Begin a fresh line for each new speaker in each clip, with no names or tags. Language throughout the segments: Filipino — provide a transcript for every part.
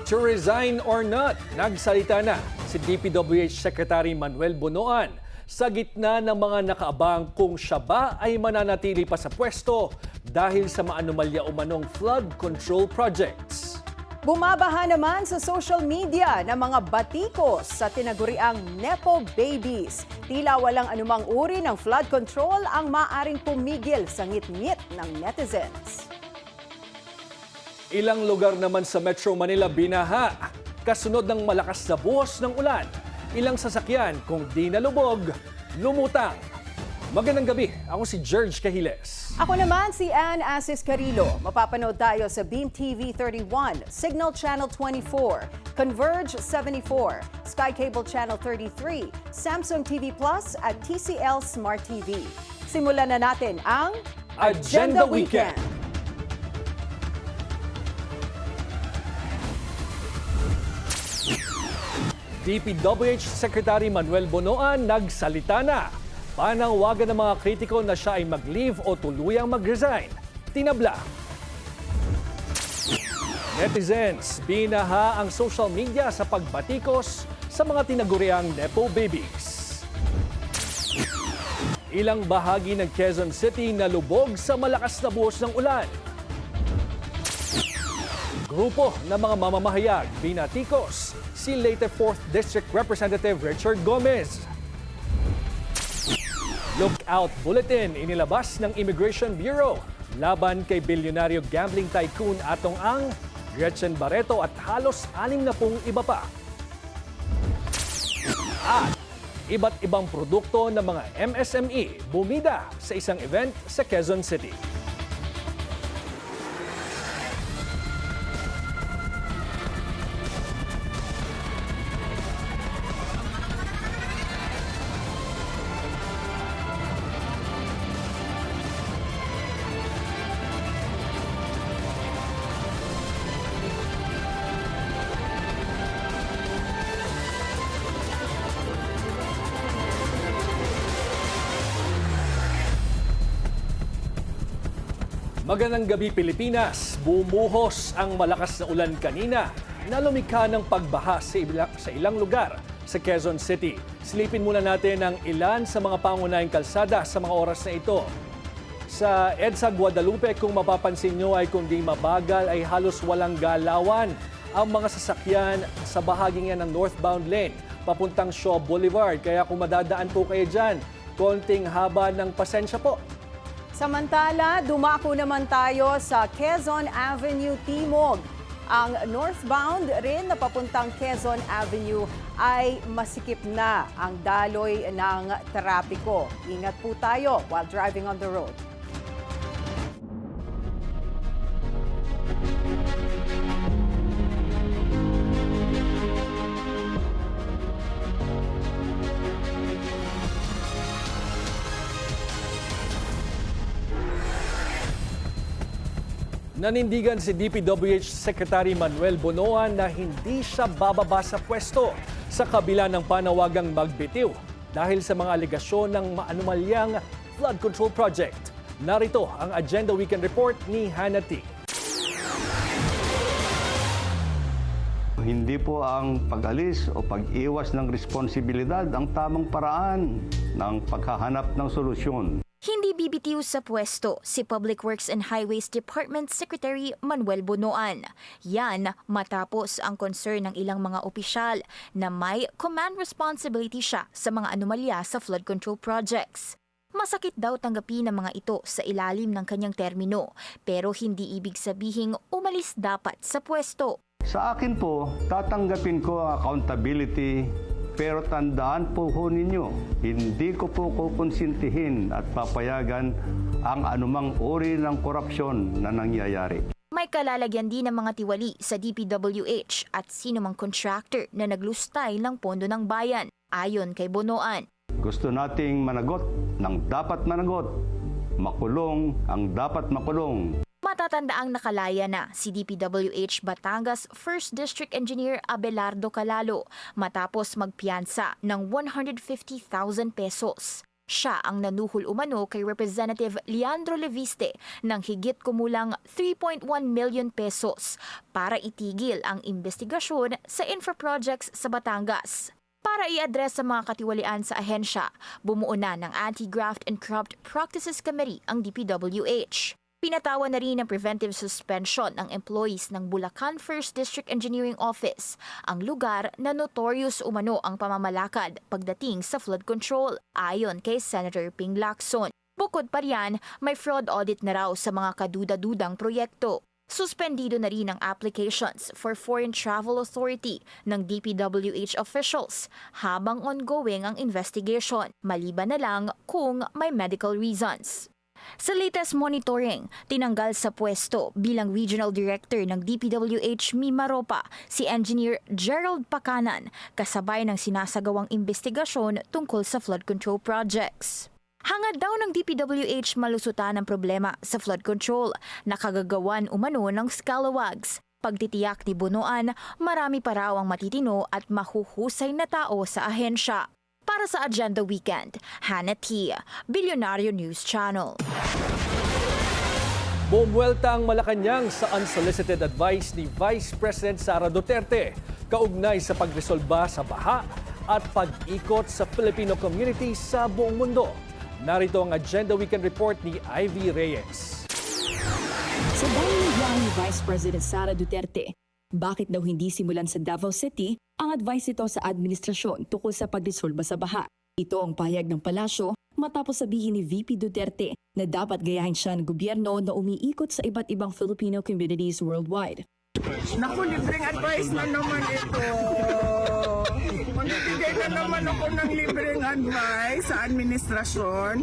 To resign or not, nagsalita na si DPWH Secretary Manuel Bonoan sa gitna ng mga nakaabang kung siya ba ay mananatili pa sa pwesto dahil sa maanumalya umanong flood control projects.
Bumabaha naman sa social media ng mga batikos sa tinaguriang Nepo Babies. Tila walang anumang uri ng flood control ang maaring pumigil sa ngit-ngit ng netizens.
Ilang lugar naman sa Metro Manila binaha, kasunod ng malakas na buhos ng ulan. Ilang sasakyan kung di nalubog, lumutang. Magandang gabi, ako si George Cahiles.
Ako naman si Ann Asis Carilo. Mapapanood tayo sa Beam TV 31, Signal Channel 24, Converge 74, Sky Cable Channel 33, Samsung TV Plus at TCL Smart TV. Simulan na natin ang
Agenda Weekend. DPWH Secretary Manuel Bonoan nagsalita na. Panawagan ng mga kritiko na siya ay mag-leave o tuluyang mag-resign. Tinabla. Netizens, binaha ang social media sa pagbatikos sa mga tinaguriang Nepo Babies. Ilang bahagi ng Quezon City nalubog sa malakas na buhos ng ulan. Grupo ng mga mamamahayag binatikos si Leyte 4th District Representative Richard Gomez. Lookout bulletin inilabas ng Immigration Bureau laban kay bilyonaryo gambling tycoon Atong Ang, Gretchen Barreto at halos 60 iba pa. At iba't ibang produkto ng mga MSME bumida sa isang event sa Quezon City. Magandang gabi Pilipinas, bumuhos ang malakas na ulan kanina na lumikha ng pagbaha sa ilang lugar sa Quezon City. Silipin muna natin ang ilan sa mga pangunahing kalsada sa mga oras na ito. Sa EDSA Guadalupe, kung mapapansin nyo ay kundi mabagal ay halos walang galawan ang mga sasakyan sa bahaging yan ng northbound lane papuntang Shaw Boulevard. Kaya kung madadaan po kayo dyan, konting haba ng pasensya po.
Samantala, dumako naman tayo sa Quezon Avenue Timog. Ang northbound rin na papuntang Quezon Avenue ay masikip na ang daloy ng trapiko. Ingat po tayo while driving on the road.
Nanindigan si DPWH Secretary Manuel Bonoan na hindi siya bababa sa pwesto sa kabila ng panawagang magbitiw dahil sa mga alegasyon ng maanumalyang flood control project. Narito ang Agenda Weekend Report ni Hannah T.
Hindi po ang pag-alis o pag-iwas ng responsibilidad ang tamang paraan ng paghahanap ng solusyon.
Hindi bibitiw sa pwesto si Public Works and Highways Department Secretary Manuel Bonoan. Yan matapos ang concern ng ilang mga opisyal na may command responsibility siya sa mga anomalya sa flood control projects. Masakit daw tanggapin ng mga ito sa ilalim ng kanyang termino, pero hindi ibig sabihing umalis dapat sa pwesto.
Sa akin po, tatanggapin ko ang accountability. Pero tandaan po ninyo, hindi ko po kukonsintihin at papayagan ang anumang uri ng korupsyon na nangyayari.
May kalalagyan din ng mga tiwali sa DPWH at sinumang contractor na naglustay ng pondo ng bayan, ayon kay Bonoan.
Gusto nating managot ng dapat managot, makulong ang dapat makulong.
Matatandaang nakalaya na si DPWH Batangas 1st District Engineer Abelardo Calalo matapos magpiyansa ng 150,000 pesos. Siya ang nanuhol umano kay Representative Leandro Leviste ng higit kumulang 3.1 million pesos para itigil ang investigasyon sa infra projects sa Batangas. Para i-address sa mga katiwalian sa ahensya, bumuo na ng Anti-Graft and Corrupt Practices Committee ang DPWH. Pinatawan na rin ng preventive suspension ng employees ng Bulacan 1st District Engineering Office, ang lugar na notorious umano ang pamamalakad pagdating sa flood control, ayon kay Senator Ping Lacson. Bukod pa riyan, may fraud audit na raw sa mga kaduda-dudang proyekto. Suspendido na rin ang applications for Foreign Travel Authority ng DPWH officials habang ongoing ang investigation, maliban na lang kung may medical reasons. Sa latest monitoring, tinanggal sa pwesto bilang Regional Director ng DPWH Mimaropa si Engineer Gerald Pacanan kasabay ng sinasagawang investigasyon tungkol sa flood control projects. Hangad daw ng DPWH malusutan ang problema sa flood control na kagagawan umano ng scalawags. Pagtitiyak ni Bunuan, marami pa raw ang matitino at mahuhusay na tao sa ahensya. Para sa Agenda Weekend, Hannah T., Bilyonaryo News Channel.
Bumuwelta ang Malacanang sa unsolicited advice ni Vice President Sara Duterte kaugnay sa pagresolba sa baha at pag-ikot sa Filipino community sa buong mundo. Narito ang Agenda Weekend Report ni Ivy Reyes.
Sa dahil ng biyahe ni Vice President Sara Duterte, bakit daw hindi simulan sa Davao City ang advice ito sa administrasyon tungkol sa pagresolba sa baha? Ito ang pahayag ng palasyo matapos sabihin ni VP Duterte na dapat gayahin siya ng gobyerno na umiikot sa iba't ibang Filipino communities worldwide.
Naku, libreng advice na naman ito. Magbibigay na naman ako ng libreng advice sa administrasyon.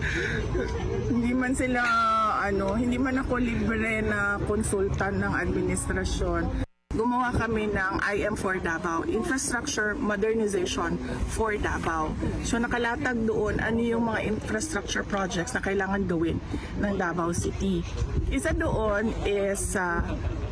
Hindi man ako libre na konsultan ng administrasyon. Gumawa kami ng IM for Davao, Infrastructure Modernization for Davao. So nakalatag doon ano yung mga infrastructure projects na kailangan gawin ng Davao City. Isa doon is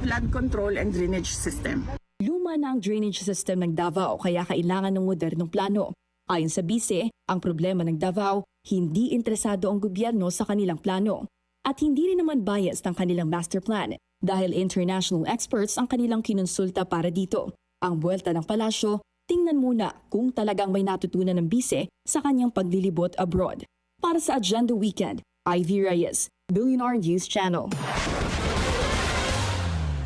flood control and drainage system.
Luma na ang drainage system ng Davao kaya kailangan ng modernong plano. Ayon sa bise, ang problema ng Davao, hindi interesado ang gobyerno sa kanilang plano. At hindi rin naman bias ng kanilang master plan dahil international experts ang kanilang kinonsulta para dito. Ang buwelta ng palasyo, tingnan muna kung talagang may natutunan ng bise sa kanyang paglilibot abroad. Para sa Agenda Weekend, Ivy Reyes, Billionaire News Channel.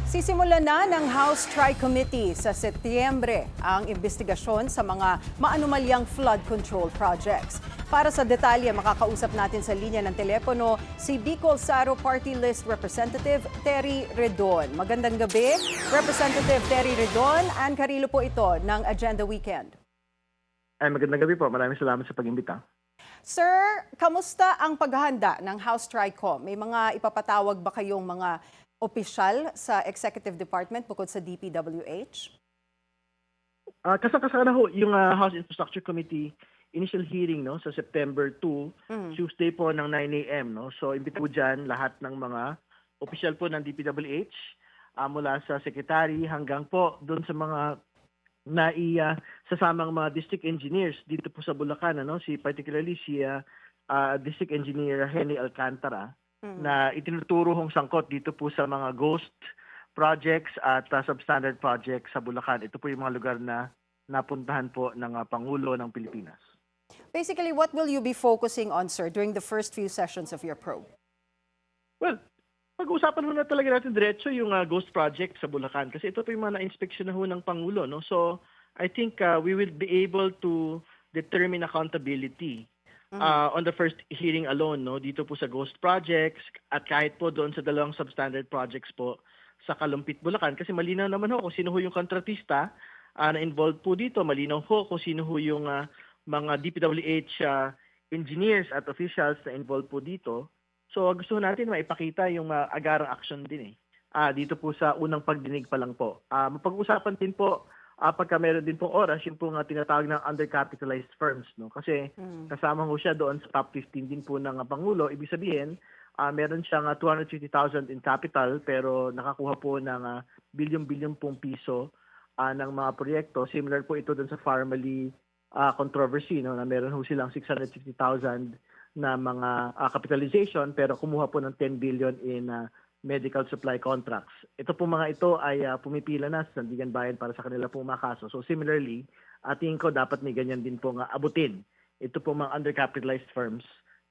Sisimulan na ng House Tri-Committee sa Setyembre ang investigasyon sa mga maanumalyang flood control projects. Para sa detalye, makakausap natin sa linya ng telepono si Bicol Saro Party List Representative Terry Redon. Magandang gabi, Representative Terry Redon. Ann Carilo po ito ng Agenda Weekend.
Magandang gabi po. Maraming salamat sa pag-imbita.
Sir, kamusta ang paghahanda ng House Tri-Com? May mga ipapatawag ba kayong mga opisyal sa Executive Department bukod sa DPWH?
Kasama na ho yung House Infrastructure Committee initial hearing sa September 2, Tuesday po ng 9 a.m. So imbita po dyan lahat ng mga opisyal po ng DPWH mula sa secretary hanggang po doon sa mga sasamang mga district engineers dito po sa Bulacan, particularly si District Engineer Henry Alcantara na itinuturo hong sangkot dito po sa mga ghost projects at substandard projects sa Bulacan. Ito po yung mga lugar na napuntahan po ng Pangulo ng Pilipinas.
Basically, what will you be focusing on, sir, during the first few sessions of your probe?
Well, pag-uusapan na talaga natin diretso yung ghost project sa Bulacan kasi ito po yung mga na-inspeksyon na ho ng Pangulo. So, I think we will be able to determine accountability on the first hearing alone dito po sa ghost projects at kahit po doon sa dalawang substandard projects po sa Kalumpit, Bulacan kasi malinaw naman ho kung sino ho yung kontratista na involved po dito. Malinaw ho kung sino ho yung mga DPWH engineers at officials na involved po dito. So gusto natin maipakita yung agarang action din dito po sa unang pagdinig pa lang po. Mapag-usapan din po pagka meron din pong oras, yung pong tinatawag ng undercapitalized firms. Kasi kasama ho siya doon sa top 15 din po ng Pangulo. Ibig sabihin, meron siyang 250,000 in capital pero nakakuha po ng bilyon-bilyon pong piso ng mga proyekto. Similar po ito doon sa Farmally controversy na meron ho silang 660,000 na mga capitalization pero kumuha po ng 10 billion in medical supply contracts. Ito po mga ito ay pumipila na sa Sandigan Bayan para sa kanila pong mga kaso. So similarly, tingin ko dapat may ganyan din pong abutin. Ito po mga undercapitalized firms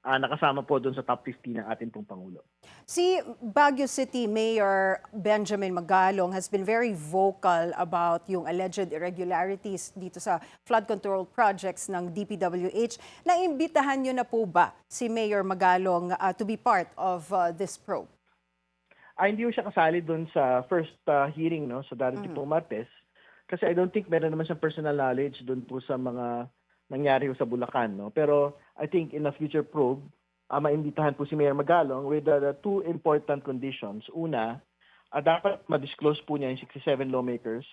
nakasama po doon sa top 50 ng ating pong Pangulo.
Si Baguio City Mayor Benjamin Magalong has been very vocal about yung alleged irregularities dito sa flood control projects ng DPWH. Naimbitahan niyo na po ba si Mayor Magalong to be part of this probe?
Hindi ko siya kasali doon sa first hearing sa darating pong Martes kasi I don't think meron naman siyang personal knowledge doon po sa mga nangyari sa Bulacan. Pero I think in a future probe, maimbitahan po si Mayor Magalong with the two important conditions. Una, dapat ma-disclose po niya yung 67 lawmakers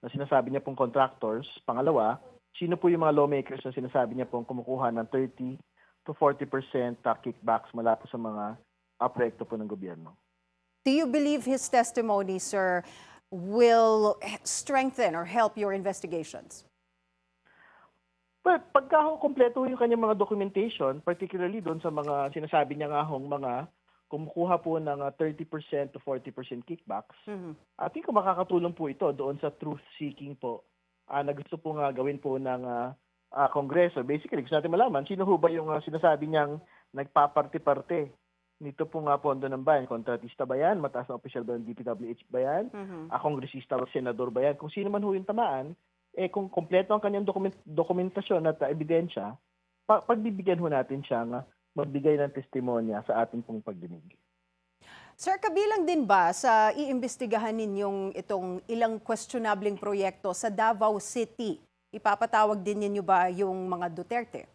na sinasabi niya pong contractors. Pangalawa, sino po yung mga lawmakers na sinasabi niya pong kumukuha ng 30 to 40% kickbacks mula po sa mga proyekto po ng gobyerno.
Do you believe his testimony, sir, will strengthen or help your investigations?
But pagka kompleto yung kanyang mga documentation, particularly doon sa mga sinasabi niya nga mga kumukuha po ng 30% to 40% kickbacks, I think makakatulong po ito doon sa truth-seeking po na gusto po nga gawin po ng Kongreso. Basically, gusto natin malaman sino ho ba yung sinasabi niyang nagpaparte-parte nito po nga pondo ng bayan. Kontratista ba yan? Mataas na opisyal ba ng DPWH ba yan? Kongresista o senador ba yan? Kung sino man ho yung tamaan, kung kompleto ang kanyang dokumentasyon at ebidensya, pagbibigyan ho natin siyang magbigay ng testimonya sa ating pong pagdinig.
Sir, kabilang din ba sa iimbestigahan ninyong itong ilang questionabling proyekto sa Davao City? Ipapatawag din ninyo ba yung mga Duterte?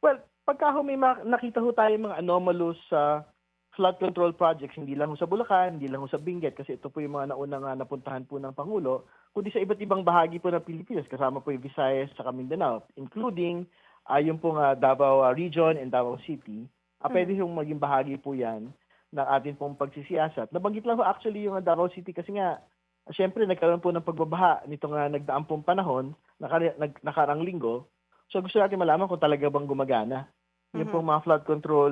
Well, pagka may nakita ho tayo mga anomalous flood control projects, hindi lang ho sa Bulacan, hindi lang ho sa Benguet, kasi ito po yung mga naunang napuntahan po ng Pangulo, kundi sa iba't ibang bahagi po ng Pilipinas, kasama po yung Visayas sa Mindanao, including yung pong Davao Region and Davao City. Pwede yung maging bahagi po yan ng ating pong pagsisiyasat. Nabanggit lang po actually yung Davao City kasi nga, syempre nagkaroon po ng pagbabaha nito nga nagdaang pong panahon, nakarang linggo. So gusto natin malaman kung talaga bang gumagana yung pong mga flood control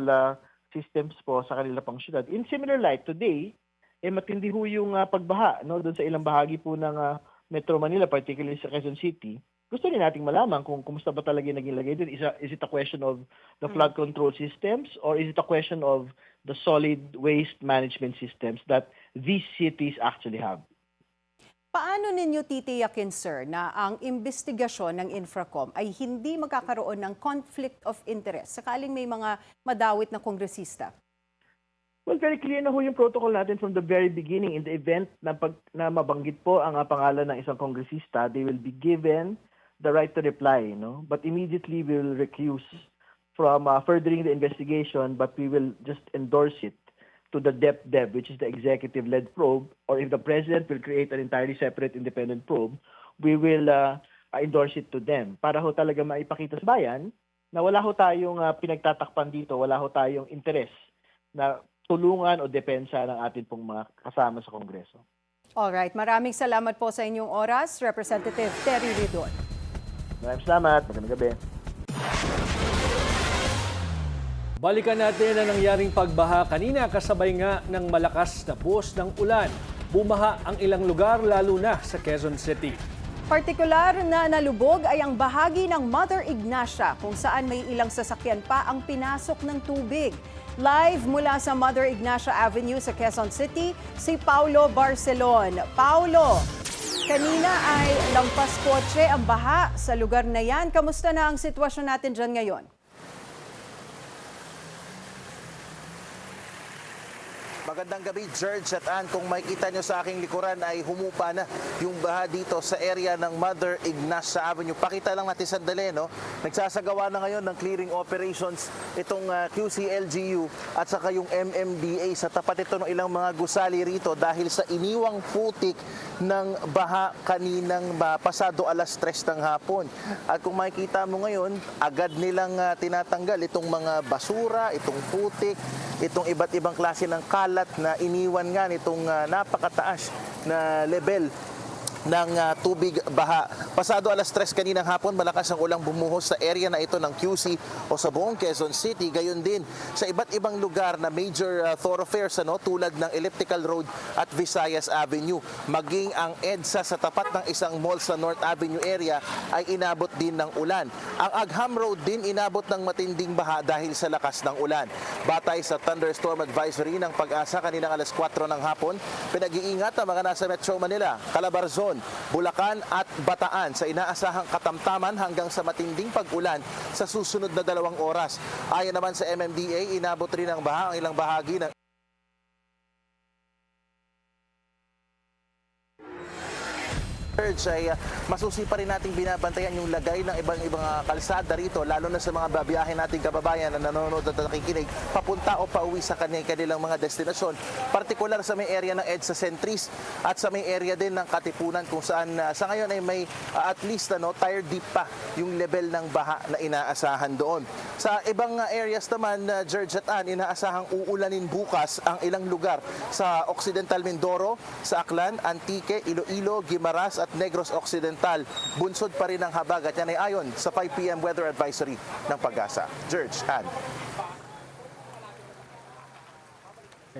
systems po sa kanila pang syudad. In similar light, today, matindi ho yung pagbaha doon sa ilang bahagi po ng Metro Manila, particularly sa Quezon City. Gusto rin nating malaman kung kumusta ba talaga yung naging lagay doon. Is it a question of the flood control systems or is it a question of the solid waste management systems that these cities actually have?
Paano ninyo titiyakin, sir, na ang investigasyon ng Infracom ay hindi magkakaroon ng conflict of interest sakaling may mga madawit na kongresista?
Well, very clear na ho yung protocol natin from the very beginning. In the event na mabanggit po ang pangalan ng isang kongresista, they will be given the right to reply, but immediately we will recuse from furthering the investigation, but we will just endorse it to the DepDev, which is the executive-led probe, or if the president will create an entirely separate independent probe, we will endorse it to them. Para ho talaga maipakita sa bayan na wala ho tayong pinagtatakpan dito, wala ho tayong interes na tulungan o depensa ng ating pong mga kasama sa Kongreso.
Alright, maraming salamat po sa inyong oras, Representative Terry Ridon.
Maraming salamat. Magandang gabi.
Balikan natin ang nangyaring pagbaha kanina kasabay nga ng malakas na buhos ng ulan. Bumaha ang ilang lugar lalo na sa Quezon City.
Partikular na nalubog ay ang bahagi ng Mother Ignacia kung saan may ilang sasakyan pa ang pinasok ng tubig. Live mula sa Mother Ignacia Avenue sa Quezon City, si Paulo Barcelon. Paulo, kanina ay lampas kotse ang baha sa lugar na yan. Kamusta na ang sitwasyon natin dyan ngayon?
Magandang gabi, George at Ann. Kung makikita nyo sa aking likuran ay humupa na yung baha dito sa area ng Mother Ignacia Avenue. Pakita lang natin sandali, Nagsasagawa na ngayon ng clearing operations itong QCLGU at saka yung MMDA sa tapat ito ng ilang mga gusali rito dahil sa iniwang putik ng baha kaninang pasado alas 3 ng hapon. At kung makikita mo ngayon, agad nilang tinatanggal itong mga basura, itong putik, itong iba't ibang klase ng kalat na iniwan nga nitong napakataas na level ng tubig baha. Pasado alas 3 kaninang hapon, malakas ang ulang bumuhos sa area na ito ng QC o sa buong Quezon City. Gayon din sa iba't ibang lugar na major thoroughfares tulad ng Elliptical Road at Visayas Avenue. Maging ang EDSA sa tapat ng isang mall sa North Avenue area ay inabot din ng ulan. Ang Agham Road din inabot ng matinding baha dahil sa lakas ng ulan. Batay sa thunderstorm advisory ng Pag-asa kaninang alas 4 ng hapon, pinag-iingat ang mga nasa Metro Manila, Calabarzon, Bulacan at Bataan sa inaasahang katamtaman hanggang sa matinding pag-ulan sa susunod na 2 oras. Ayon naman sa MMDA, inabot rin ng baha ang ilang bahagi ng ay masusi pa rin nating binabantayan yung lagay ng ibang kalsada rito, lalo na sa mga babiyahe nating kababayan na nanonood at nakikinig papunta o pauwi sa kanilang mga destinasyon, partikular sa may area ng EDSA Centris at sa may area din ng Katipunan kung saan sa ngayon ay may at least tire deep pa yung level ng baha na inaasahan doon. Sa ibang areas naman, George at Ann, inaasahang uulanin bukas ang ilang lugar sa Occidental Mindoro, sa Aklan, Antique, Iloilo, Guimaras at Negros Occidental. Bunsod pa rin ang habag at yan ay ayon sa 5 p.m. weather advisory ng Pag-asa. George, Ann.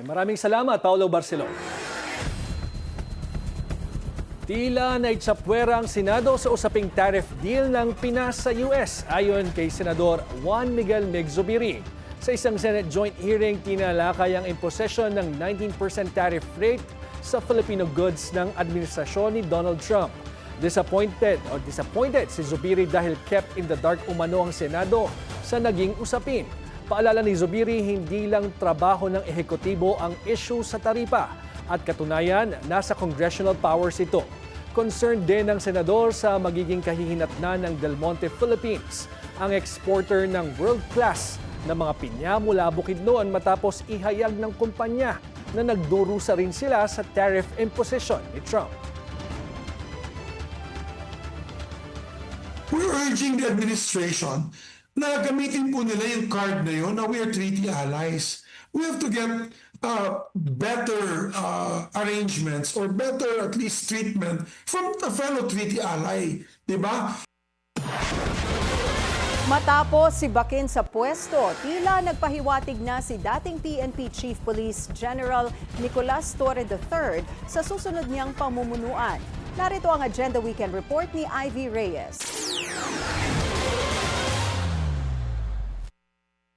Maraming salamat, Paolo Barcelon. Tila naitsapwera ang Senado sa usaping tariff deal ng Pinas sa US ayon kay Senador Juan Miguel Meg-Zubiri. Sa isang Senate joint hearing, tinalakay ang imposesyon ng 19% tariff rate sa Filipino goods ng administrasyon ni Donald Trump. Disappointed si Zubiri dahil kept in the dark umano ang Senado sa naging usapin. Paalala ni Zubiri, hindi lang trabaho ng ehekutibo ang issue sa taripa at katunayan, nasa congressional powers ito. Concerned din ng senador sa magiging kahihinatnan ng Del Monte Philippines, ang exporter ng world-class na mga pinya mula Bukidnon matapos ihayag ng kumpanya na nagdurusa rin sila sa tariff imposition ni Trump.
We're urging the administration na gamitin po nila yung card na yun na we are treaty allies. We have to get better arrangements or better at least treatment from a fellow treaty ally. Diba?
Matapos si Bakin sa pwesto, tila nagpahiwatig na si dating PNP Chief Police General Nicolas Torre III sa susunod niyang pamumunuan. Narito ang Agenda Weekend Report ni Ivy Reyes.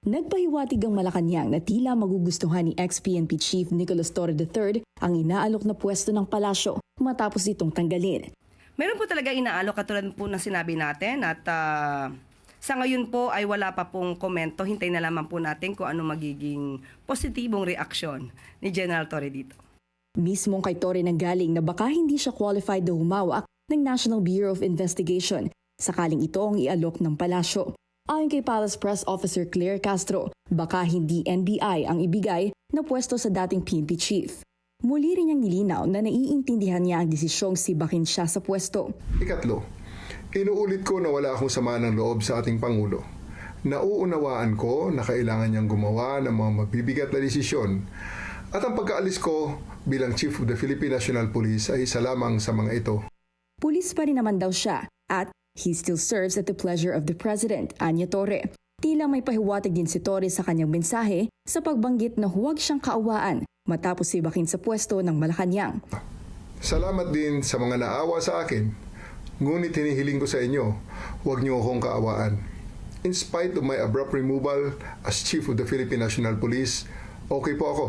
Nagpahiwatig ang Malacanang na tila magugustuhan ni ex-PNP Chief Nicolas Torre III ang inaalok na pwesto ng palasyo matapos itong tanggalin.
Meron po talaga inaalok katulad po ng sinabi natin at sa ngayon po ay wala pa pong komento. Hintay na lamang po natin kung ano magiging positibong reaksyon ni General Torre dito.
Mismong kay Torre nanggaling na baka hindi siya qualified na humawak ng National Bureau of Investigation sakaling ito ang ialok ng palasyo. Ayon kay Palace Press Officer Claire Castro, baka hindi NBI ang ibigay na pwesto sa dating PNP chief. Muli rin niyang nilinaw na naiintindihan niya ang desisyong si Bakin siya sa pwesto.
Ikatlo, inuulit ko na wala akong sama ng loob sa ating Pangulo. Nauunawaan ko na kailangan niyang gumawa ng mga mabibigat na desisyon at ang pagkaalis ko bilang Chief of the Philippine National Police ay isa lamang sa mga ito.
Pulis pa rin naman daw siya at he still serves at the pleasure of the President, Anya Torre. Tila may pahiwatig din si Torre sa kanyang mensahe sa pagbanggit na huwag siyang kaawaan matapos si Bakin sa pwesto ng Malacanang.
Salamat din sa mga naawa sa akin, ngunit hinihiling ko sa inyo, huwag niyo akong kaawaan. In spite of my abrupt removal as Chief of the Philippine National Police, okay po ako.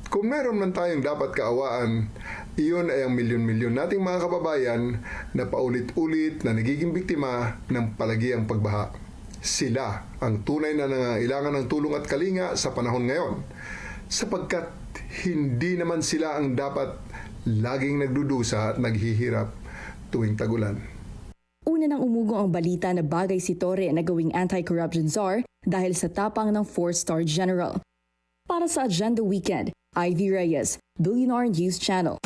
Kung meron man tayong dapat kaawaan, iyon ay ang milyon-milyon nating mga kababayan na paulit-ulit na nagiging biktima ng palagiang pagbaha. Sila ang tunay na nangangailangan ng tulong at kalinga sa panahon ngayon, sapagkat hindi naman sila ang dapat laging nagdudusa at naghihirap tuwing tagulan.
Una nang umugong ang balita na bagay si Torre na gawing anti-corruption czar dahil sa tapang ng 4-star general. Para sa Agenda Weekend, Ivy Reyes, Billionaire News Channel.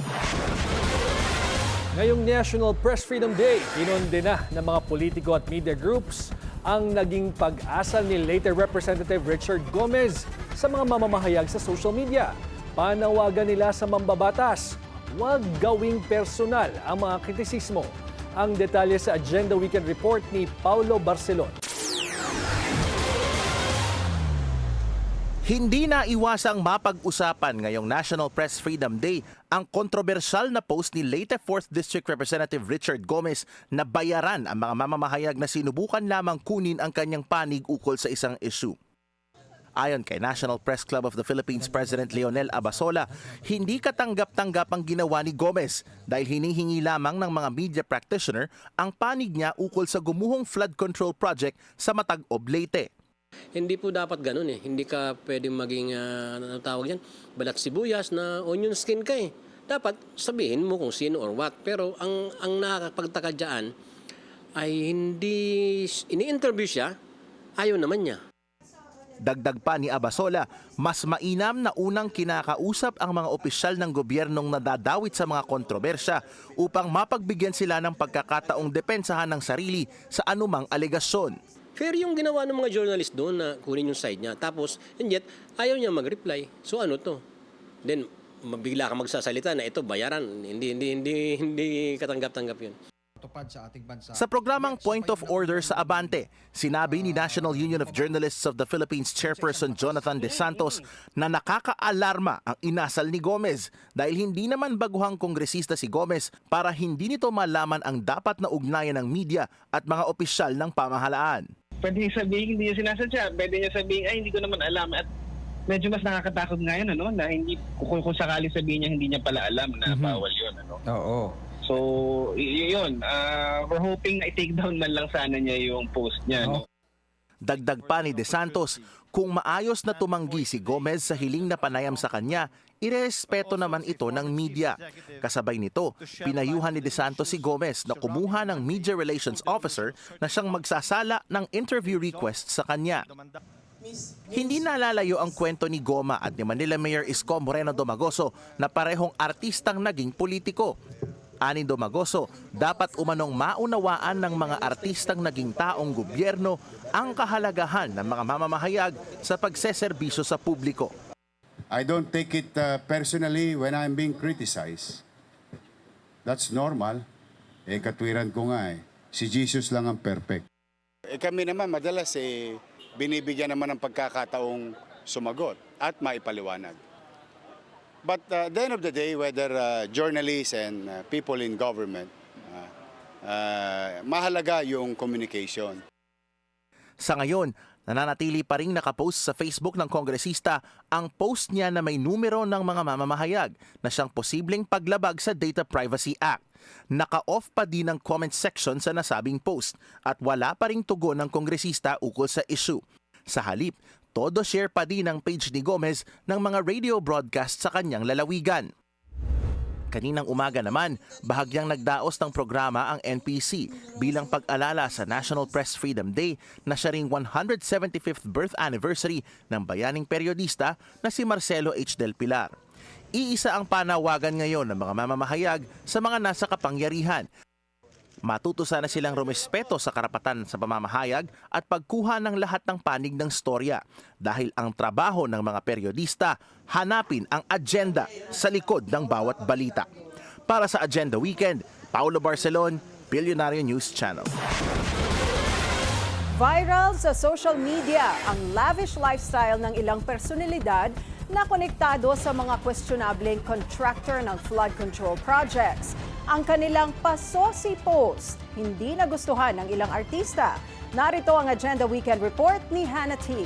Ngayong National Press Freedom Day, kinonde na ng mga politiko at media groups ang naging pag-asa ni later Representative Richard Gomez sa mga mamamahayag sa social media. Panawagan nila sa mambabatas, huwag gawing personal ang mga kritisismo. Ang detalye sa Agenda Weekend Report ni Paulo Barcelon.
Hindi na iwasang mapag-usapan ngayong National Press Freedom Day ang kontrobersyal na post ni Leyte 4th District Representative Richard Gomez na bayaran ang mga mamamahayag na sinubukan lamang kunin ang kanyang panig ukol sa isang issue. Ayon kay National Press Club of the Philippines President Leonel Abasola, hindi katanggap-tanggap ang ginawa ni Gomez dahil hinihingi lamang ng mga media practitioner ang panig niya ukol sa gumuhong flood control project sa Matag-Ob, Leyte.
Hindi po dapat ganun eh. Hindi ka pwedeng maging, ano tawag yan, balat sibuyas na onion skin ka eh. Dapat sabihin mo kung sino or what. Pero ang nakakapagtaka dyan ay hindi ini-interview siya, ayaw naman niya.
Dagdag pa ni Abasola, mas mainam na unang kinakausap ang mga opisyal ng gobyernong nadadawit sa mga kontrobersya upang mapagbigyan sila ng pagkakataong depensahan ng sarili sa anumang alegasyon.
Fair yung ginawa ng mga journalist doon na kunin yung side niya. Tapos, and yet, ayaw niya mag-reply. So ano to? Then, mabigla ka magsasalita na ito, bayaran. Hindi katanggap-tanggap yun.
Sa programang Point of Order sa Abante, sinabi ni National Union of Journalists of the Philippines Chairperson Jonathan De Santos na nakaka-alarma ang inasal ni Gomez dahil hindi naman baguhang kongresista si Gomez para hindi nito malaman ang dapat na ugnayan ng media at mga opisyal ng pamahalaan.
Pwede niya sabihin, hindi niya sinasadya. Pwede niya sabihin, ay, hindi ko naman alam. At medyo mas nakakatakot ngayon, ano, na hindi, kung sakali sabihin niya, hindi niya pala alam na bawal yun. Ano?
Oo.
So, yun. We're hoping na i-take down man lang sana niya yung post niya. No?
Dagdag pa ni De Santos, kung maayos na tumanggi si Gomez sa hiling na panayam sa kanya, irespeto naman ito ng media. Kasabay nito, pinayuhan ni De Santos si Gomez na kumuha ng Media Relations Officer na siyang magsasala ng interview request sa kanya. Hindi nalalayo ang kwento ni Goma at ni Manila Mayor Isko Moreno Domagoso na parehong artistang naging politiko. Ani Domagoso, dapat umanong maunawaan ng mga artistang naging taong gobyerno ang kahalagahan ng mga mamamahayag sa pagseserbisyo sa publiko.
I don't take it personally when I'm being criticized. That's normal. Katwiran ko nga eh. Si Jesus lang ang perfect. Kami naman madalas binibigyan naman ng pagkakataong sumagot at maipaliwanag. But at the end of the day, whether journalists and people in government, mahalaga yung communication.
Sa ngayon, nananatili pa rin nakapost sa Facebook ng kongresista ang post niya na may numero ng mga mamamahayag na siyang posibleng paglabag sa Data Privacy Act. Naka-off pa din ang comment section sa nasabing post at wala pa ring tugon ng kongresista ukol sa issue. Sa halip, todo share pa din ang page ni Gomez ng mga radio broadcast sa kanyang lalawigan. Kaninang umaga naman, bahagyang nagdaos ng programa ang NPC bilang pag-alala sa National Press Freedom Day na siya ring 175th birth anniversary ng bayaning periodista na si Marcelo H. Del Pilar. Iisa ang panawagan ngayon ng mga mamamahayag sa mga nasa kapangyarihan. Matuto sana silang rumespeto sa karapatan sa pamamahayag at pagkuha ng lahat ng panig ng storya dahil ang trabaho ng mga periodista hanapin ang agenda sa likod ng bawat balita. Para sa Agenda Weekend, Paulo Barcelon, Billionario News Channel.
Viral sa social media ang lavish lifestyle ng ilang personalidad na konektado sa mga questionableng contractor ng flood control projects. Ang kanilang pasosi post hindi nagustuhan ng ilang artista. Narito ang Agenda Weekend Report ni Hannah T.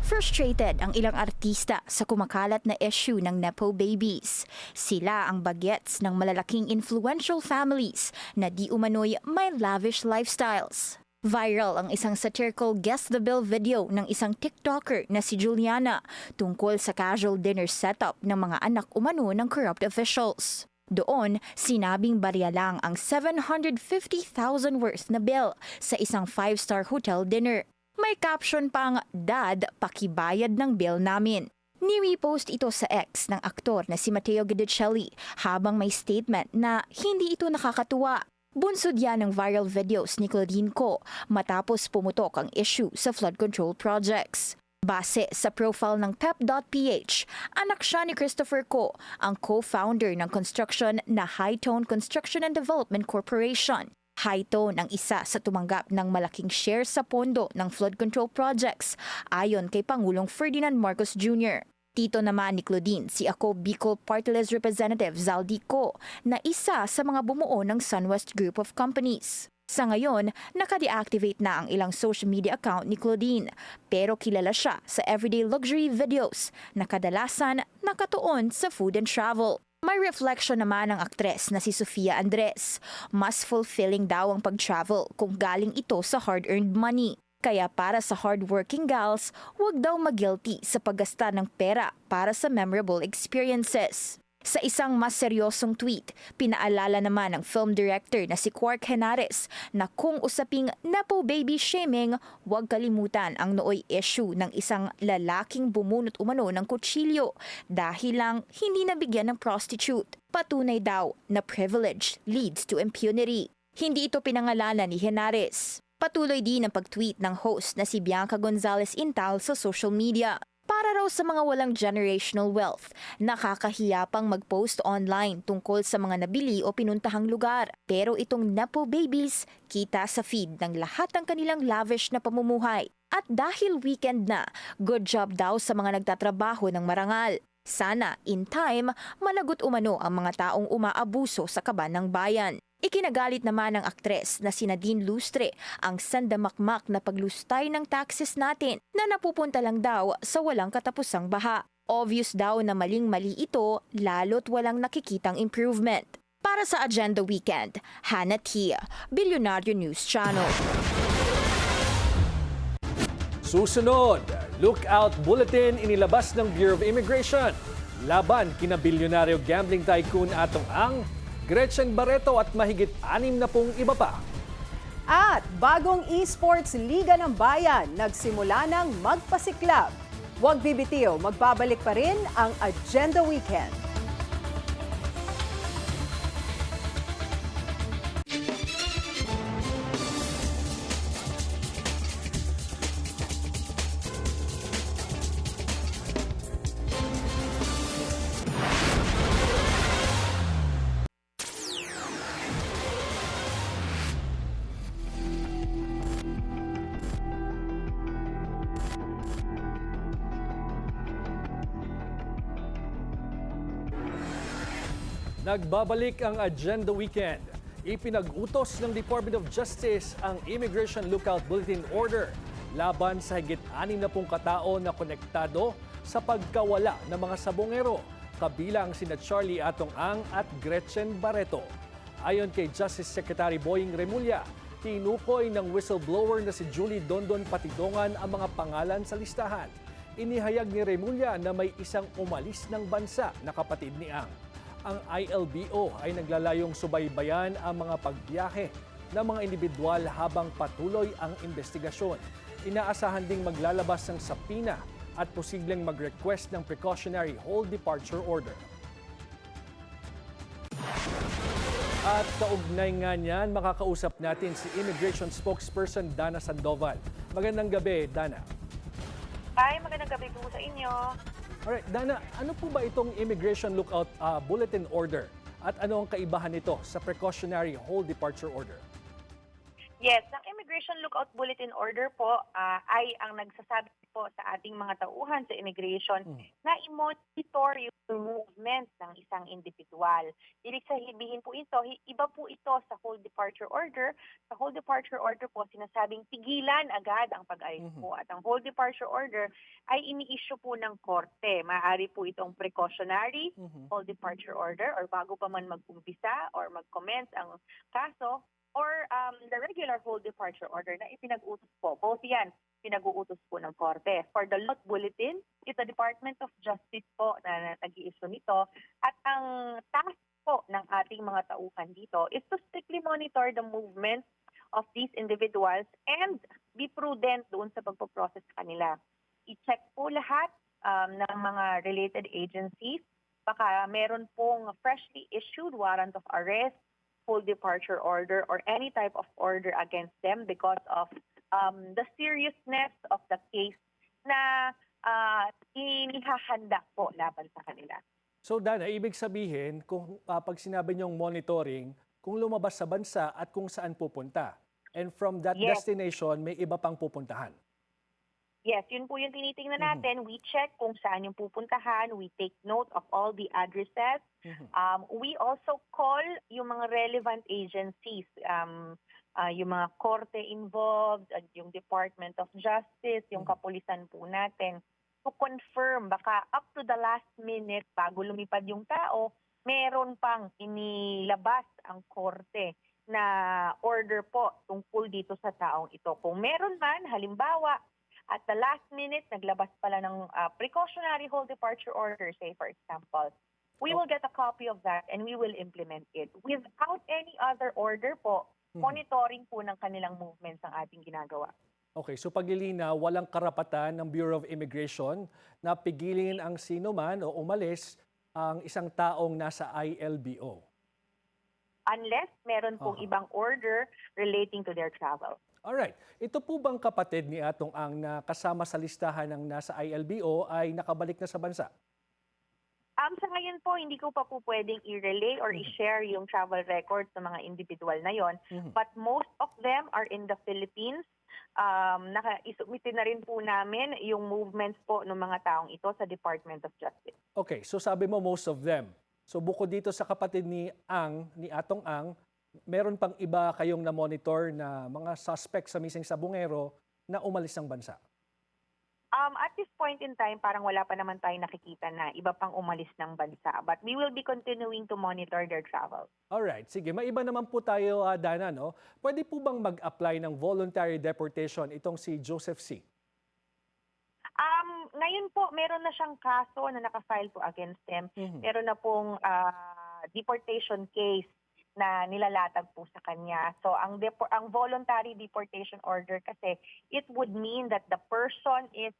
Frustrated ang ilang artista sa kumakalat na issue ng Nepo babies. Sila ang bagets ng malalaking influential families na di umano'y may lavish lifestyles. Viral ang isang satirical Guess the Bill video ng isang TikToker na si Juliana tungkol sa casual dinner setup ng mga anak umano ng corrupt officials. Doon, sinabing barya lang ang 750,000 worth na bill sa isang 5-star hotel dinner. May caption pang, "Dad, pakibayad ng bill namin." Ni-repost ito sa X ng aktor na si Matteo Guidicelli habang may statement na hindi ito nakakatuwa. Bunsod yan ng viral videos ni Claudine Co matapos pumutok ang issue sa flood control projects. Base sa profile ng pep.ph, anak siya ni Christopher Ko, ang co-founder ng construction na Hightone Construction and Development Corporation. Hightone ang isa sa tumanggap ng malaking share sa pondo ng flood control projects, ayon kay Pangulong Ferdinand Marcos Jr. Tito naman ni Claudine, si Ako Bicol Party List Representative Zaldi Ko, na isa sa mga bumuo ng SunWest Group of Companies. Sa ngayon, naka-deactivate na ang ilang social media account ni Claudine, pero kilala siya sa everyday luxury videos na kadalasan nakatuon sa food and travel. May reflection naman ang aktres na si Sofia Andres. Mas fulfilling daw ang pag-travel kung galing ito sa hard-earned money. Kaya para sa hardworking gals, huwag daw mag-guilty sa paggasta ng pera para sa memorable experiences. Sa isang mas seryosong tweet, pinaalala naman ng film director na si Quark Henares na kung usaping nepo baby shaming, huwag kalimutan ang nooy issue ng isang lalaking bumunot umano ng kutsilyo dahil lang hindi nabigyan ng prostitute. Patunay daw na privilege leads to impunity. Hindi ito pinangalanan ni Henares. Patuloy din ang pag-tweet ng host na si Bianca Gonzalez Intal sa social media. Para raw sa mga walang generational wealth, nakakahiya pang mag-post online tungkol sa mga nabili o pinuntahang lugar. Pero itong nepo babies, kita sa feed ng lahat ng kanilang lavish na pamumuhay. At dahil weekend na, good job daw sa mga nagtatrabaho ng marangal. Sana, in time, managot umano ang mga taong umaabuso sa kaban ng bayan. Ikinagalit naman ng aktres na si Nadine Lustre ang sandamakmak na paglustay ng taxes natin na napupunta lang daw sa walang katapusang baha. Obvious daw na maling-mali ito lalo't walang nakikitang improvement. Para sa Agenda Weekend, Hannah Tia, Bilyonaryo News Channel.
Susunod, lookout bulletin inilabas ng Bureau of Immigration. Laban kina bilyonaryo gambling tycoon Atong Ang, Gretchen Barreto at mahigit 60 iba pa.
At bagong esports Liga ng Bayan nagsimula ng magpasiklab. Huwag bibitiw, magbabalik pa rin ang Agenda Weekend.
Nagbabalik ang Agenda Weekend. Ipinag-utos ng Department of Justice ang Immigration Lookout Bulletin Order laban sa higit 60 katao na konektado sa pagkawala ng mga sabongero, kabilang sina Charlie Atong Ang at Gretchen Barreto. Ayon kay Justice Secretary Boying Remulla, tinukoy ng whistleblower na si Julie Dondon Patidongan ang mga pangalan sa listahan. Inihayag ni Remulla na may isang umalis ng bansa na kapatid ni Ang. Ang ILBO ay naglalayong subaybayan ang mga pagbiyahe ng mga individual habang patuloy ang investigasyon. Inaasahan ding maglalabas ng sapina at posibleng mag-request ng precautionary hold departure order. At kaugnay nga niyan, makakausap natin si Immigration Spokesperson Dana Sandoval. Magandang gabi, Dana.
Hi, magandang gabi po sa inyo.
Alright, Dana, ano po ba itong Immigration Lookout Bulletin Order at ano ang kaibahan nito sa Precautionary Hold Departure Order?
Yes, ang Immigration Lookout Bulletin Order po ay ang nagsasabi po sa ating mga tauhan sa immigration na i-monitor yung movement ng isang individual. Ibig sabihin po ito, iba po ito sa Hold Departure Order. Sa Hold Departure Order po, sinasabing tigilan agad ang pag-alis po. At ang Hold Departure Order ay ini-issue po ng korte. Maaari po itong precautionary Hold Departure Order or bago pa man mag-umpisa or mag-commence ang kaso, or the regular hold departure order na ipinag-utos po. Both yan, pinag-uutos po ng korte. For the lot bulletin, it's the Department of Justice po na nag-i-issue nito. At ang task po ng ating mga tauhan dito is to strictly monitor the movement of these individuals and be prudent doon sa pagpo-process kanila. I-check po lahat ng mga related agencies. Baka meron pong freshly issued warrant of arrest, full departure order, or any type of order against them because of the seriousness of the case na inihahanda po laban sa kanila.
So Dana, ibig sabihin, kung pag sinabi niyong monitoring, kung lumabas sa bansa at kung saan pupunta. And from that
Yes.
destination, may iba pang pupuntahan.
Yes, yun po yung tinitingnan natin. We check kung saan yung pupuntahan. We take note of all the addresses. We also call yung mga relevant agencies, yung mga korte involved, yung Department of Justice, yung kapulisan po natin, to confirm baka up to the last minute bago lumipad yung tao, meron pang inilabas ang korte na order po tungkol dito sa taong ito. Kung meron man, halimbawa, at the last minute, naglabas pala ng precautionary hold departure order, say for example, we will get a copy of that and we will implement it. Without any other order po, monitoring po ng kanilang movements ang ating ginagawa.
Okay, so paglilinaw, walang karapatan ng Bureau of Immigration na pigilin ang sino man o umalis ang isang taong nasa ILBO.
Unless meron pong ibang order relating to their travel.
Alright, ito po bang kapatid ni Atong Ang na kasama sa listahan ng nasa ILBO ay nakabalik na sa bansa?
Sa ngayon po, hindi ko pa po pwedeng i-relay or i-share yung travel records ng mga individual na yon. But most of them are in the Philippines. Isubmitin na rin po namin yung movements po ng mga taong ito sa Department of Justice.
Okay, so sabi mo most of them. So bukod dito sa kapatid ni Atong Ang, meron pang iba kayong na-monitor na mga suspects sa missing sa Bungero na umalis ng bansa?
At this point in time, parang wala pa naman tayo nakikita na iba pang umalis ng bansa. But we will be continuing to monitor their travel.
Alright, sige. May iba naman po tayo, Dana, no? Pwede po bang mag-apply ng voluntary deportation itong si Joseph C?
Ngayon po, meron na siyang kaso na nakafile po against him. Meron na pong deportation case na nilalatag po sa kanya. So ang voluntary deportation order kasi, it would mean that the person is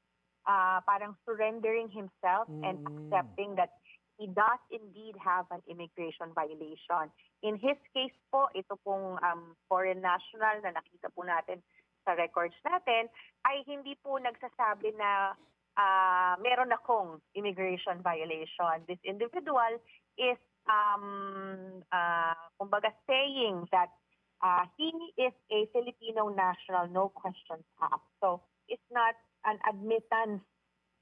parang surrendering himself and accepting that he does indeed have an immigration violation. In his case po, ito pong foreign national na nakita po natin sa records natin, ay hindi po nagsasabi na meron akong immigration violation. This individual is kumbaga saying that he is a Filipino national, no questions asked. So it's not an admittance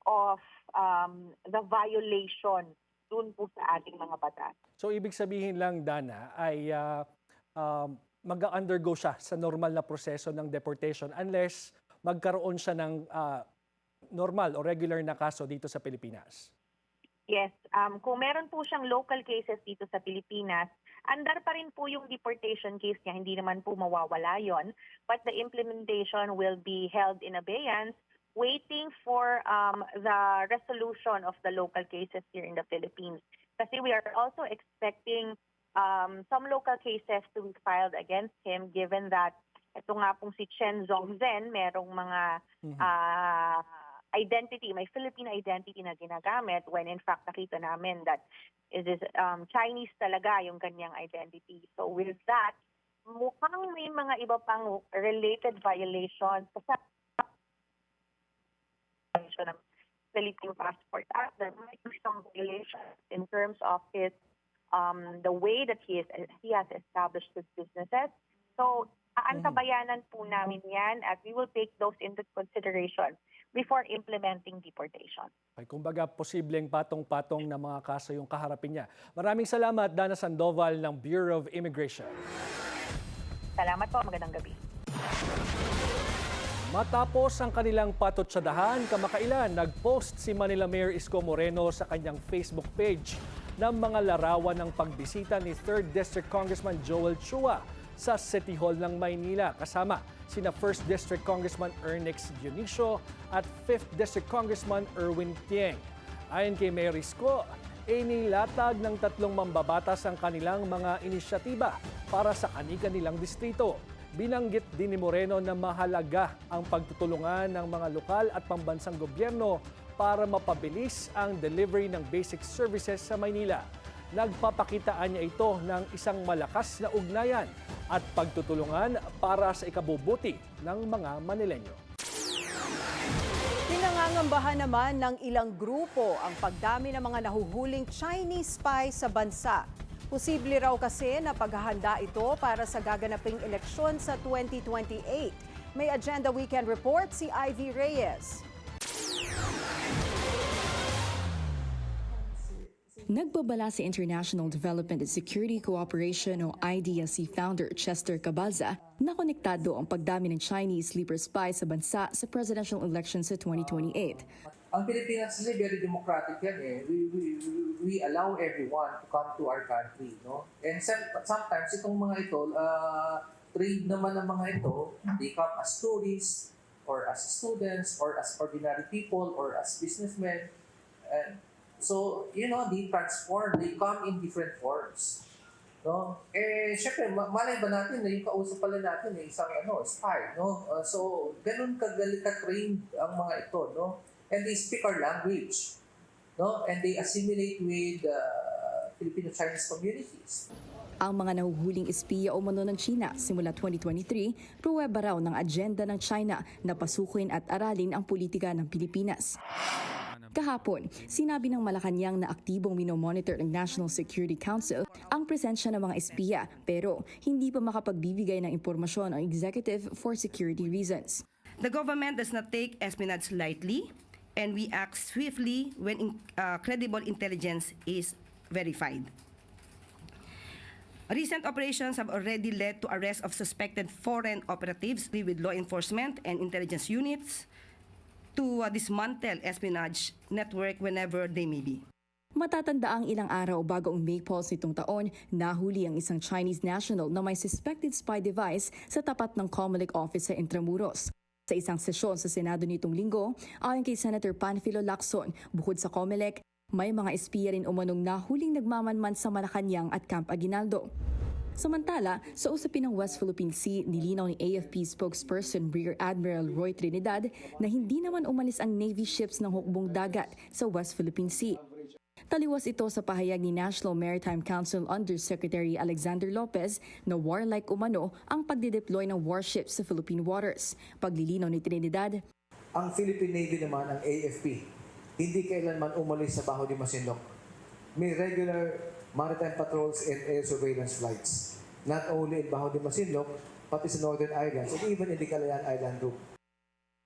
of the violation dun po sa ating mga batas.
So ibig sabihin lang, Dana, ay mag-undergo siya sa normal na proseso ng deportation unless magkaroon siya ng normal o regular na kaso dito sa Pilipinas.
Yes, kung meron po siyang local cases dito sa Pilipinas, andar pa rin po yung deportation case niya, hindi naman po mawawala yon. But the implementation will be held in abeyance, waiting for the resolution of the local cases here in the Philippines. Kasi we are also expecting some local cases to be filed against him, given that ito nga pong si Chen Zongzhen, merong mga identity, may Philippine identity na ginagamit when in fact nakita namin that it is Chinese talaga yung kanyang identity. So with that, mukhang may mga iba pang related violations sa ng Philippine Passport Act. There might be some violations in terms of his the way that he has established his businesses. So aantabayanan po namin yan at we will take those into consideration before implementing deportation.
Ay, kumbaga, posibleng patong-patong na mga kaso yung kaharapin niya. Maraming salamat, Dana Sandoval ng Bureau of Immigration.
Salamat po, magandang gabi.
Matapos ang kanilang patotsadahan, kamakailan, nag-post si Manila Mayor Isko Moreno sa kanyang Facebook page ng mga larawan ng pagbisita ni 3rd District Congressman Joel Chua sa City Hall ng Maynila, kasama sina 1st District Congressman Ernix Dionisio at 5th District Congressman Erwin Tieng. Ayon kay Mayor Isko, inilatag ng 3 mambabatas ang kanilang mga inisyatiba para sa kani-kanilang distrito. Binanggit din ni Moreno na mahalaga ang pagtutulungan ng mga lokal at pambansang gobyerno para mapabilis ang delivery ng basic services sa Maynila. Nagpapakitaan niya ito ng isang malakas na ugnayan at pagtutulungan para sa ikabubuti ng mga Manileño.
Pinangangambahan naman ng ilang grupo ang pagdami ng mga nahuhuling Chinese spy sa bansa. Posible raw kasi na paghahanda ito para sa gaganaping eleksyon sa 2028. May Agenda Weekend Report si Ivy Reyes.
Nagbabala si International Development and Security Cooperation o IDSC founder Chester Cabalza na konektado ang pagdami ng Chinese sleeper spy sa bansa sa presidential election sa 2028.
Ang Pilipinas is very democratic yan eh. We allow everyone to come to our country, no? And sometimes itong mga ito, trade naman ng mga ito, they come as tourists or as students or as ordinary people or as businessmen. So, you know, they transform, they come in different forms. No? Syempre, malay ba natin na yung kausap pala natin isang spy, no? So, ganun ka-trained ang mga ito, no? And they speak our language, no? And they assimilate with Filipino-Chinese communities.
Ang mga nahuhuling espiya o umano ng China simula 2023, pruweba raw ng agenda ng China na pasukin at aralin ang politika ng Pilipinas. Kahapon, sinabi ng Malacanang na aktibong minomonitor ng National Security Council ang presensya ng mga espiya pero hindi pa makapagbibigay ng impormasyon ang executive for security reasons.
The government does not take espionage lightly and we act swiftly when credible intelligence is verified. Recent operations have already led to arrest of suspected foreign operatives with law enforcement and intelligence units to dismantle espionage network whenever they may be.
Matatanda ang ilang araw bago ang May Pulse nitong taon, nahuli ang isang Chinese national na may suspected spy device sa tapat ng COMELEC office sa Intramuros. Sa isang sesyon sa Senado nitong linggo, ayon kay Senator Panfilo Lacson, bukod sa COMELEC, may mga espiya rin umanong nahuling nagmamanman sa Malacanang at Camp Aguinaldo. Samantala, sa usapin ng West Philippine Sea, nilinaw ni AFP spokesperson Rear Admiral Roy Trinidad na hindi naman umalis ang Navy ships ng hukbong dagat sa West Philippine Sea. Taliwas ito sa pahayag ni National Maritime Council Undersecretary Alexander Lopez na warlike umano ang pagdedeploy ng warships sa Philippine waters. Paglilinaw ni Trinidad,
ang Philippine Navy naman, ang AFP, hindi kailanman umalis sa Baho de Masinloc. May regular maritime patrols and air surveillance flights, not only in Baho de Masinloc, pati sa Northern Islands and even in the Calayan Island Group.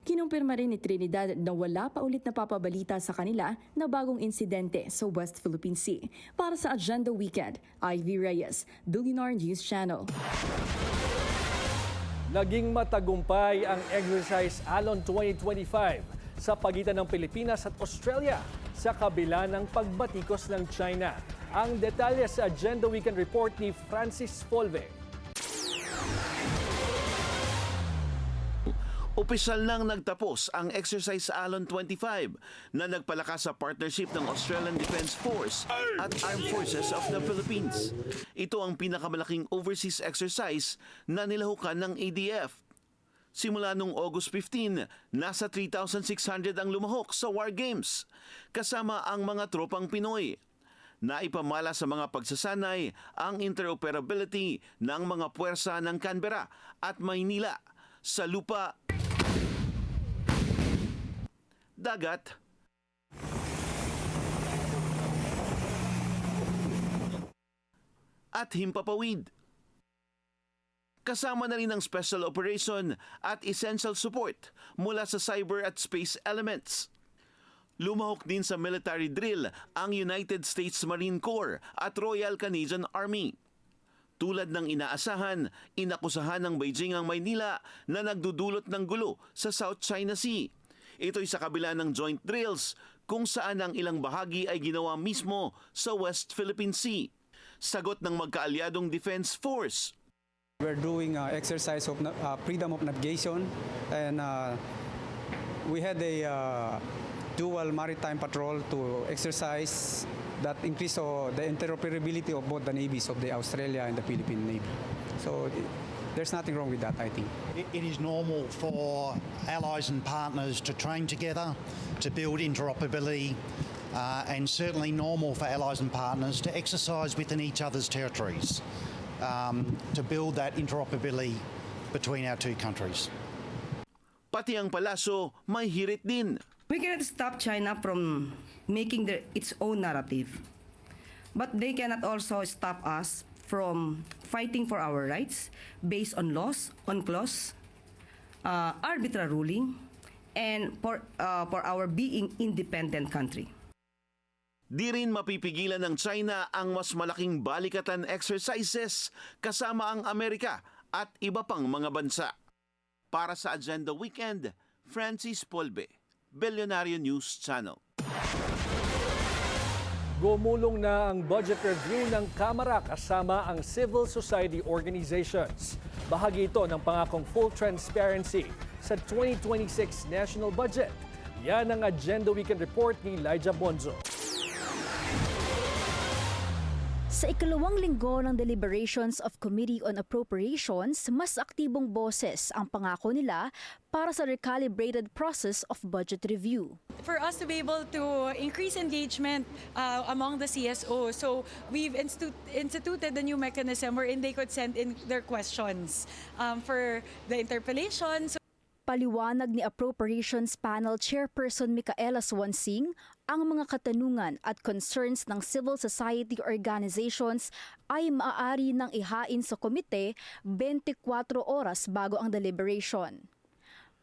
kinumpirma rin ni Trinidad na wala pa ulit na papabalita sa kanila na bagong insidente sa West Philippine Sea. Para sa Agenda Weekend, Ivy Reyes, Billionaire News Channel.
Naging matagumpay ang Exercise Alon 2025 sa pagitan ng Pilipinas at Australia sa kabila ng pagbatikos ng China. Ang detalye sa Agenda Weekend Report ni Francis Polve.
Opisyal nang nagtapos ang Exercise Alon 25 na nagpalakas sa partnership ng Australian Defence Force at Armed Forces of the Philippines. Ito ang pinakamalaking overseas exercise na nilahukan ng ADF. Simula noong August 15, nasa 3,600 ang lumahok sa War Games, kasama ang mga tropang Pinoy. Naipamala sa mga pagsasanay ang interoperability ng mga puwersa ng Canberra at Maynila sa lupa, dagat, at himpapawid. Kasama na rin ang special operation at essential support mula sa cyber at space elements. Lumahok din sa military drill ang United States Marine Corps at Royal Canadian Army. Tulad ng inaasahan, inakusahan ng Beijing ang Maynila na nagdudulot ng gulo sa South China Sea. Ito'y sa kabila ng joint drills kung saan ang ilang bahagi ay ginawa mismo sa West Philippine Sea. Sagot ng magkaalyadong Defense Force.
We're doing exercise of freedom of navigation, and we had a dual maritime patrol to exercise that increase the interoperability of both the navies of the Australia and the Philippine Navy. So there's nothing wrong with that, I think.
It is normal for allies and partners to train together, to build interoperability, and certainly normal for allies and partners to exercise within each other's territories, to build that interoperability between our two countries.
Pati ang palasyo may hirit din.
We cannot stop China from making its own narrative. But they cannot also stop us from fighting for our rights based on laws, on clause, arbitrary ruling, and for our being independent country.
Di rin mapipigilan ng China ang mas malaking balikatan exercises kasama ang Amerika at iba pang mga bansa. Para sa Agenda Weekend, Francis Polbe, Billionaire News Channel.
Gumulong na ang budget review ng Kamara kasama ang civil society organizations. Bahagi ito ng pangakong full transparency sa 2026 national budget. Yan ang Agenda Weekend report ni Elijah Bonzo.
Sa ikalawang linggo ng deliberations of Committee on Appropriations, mas aktibong boses ang pangako nila para sa recalibrated process of budget review.
For us to be able to increase engagement among the CSO, so we've instituted a new mechanism wherein they could send in their questions for the interpellations.
Paliwanag ni Appropriations Panel Chairperson Micaela Swansing, ang mga katanungan at concerns ng civil society organizations ay maaari nang ihain sa komite 24 oras bago ang deliberation.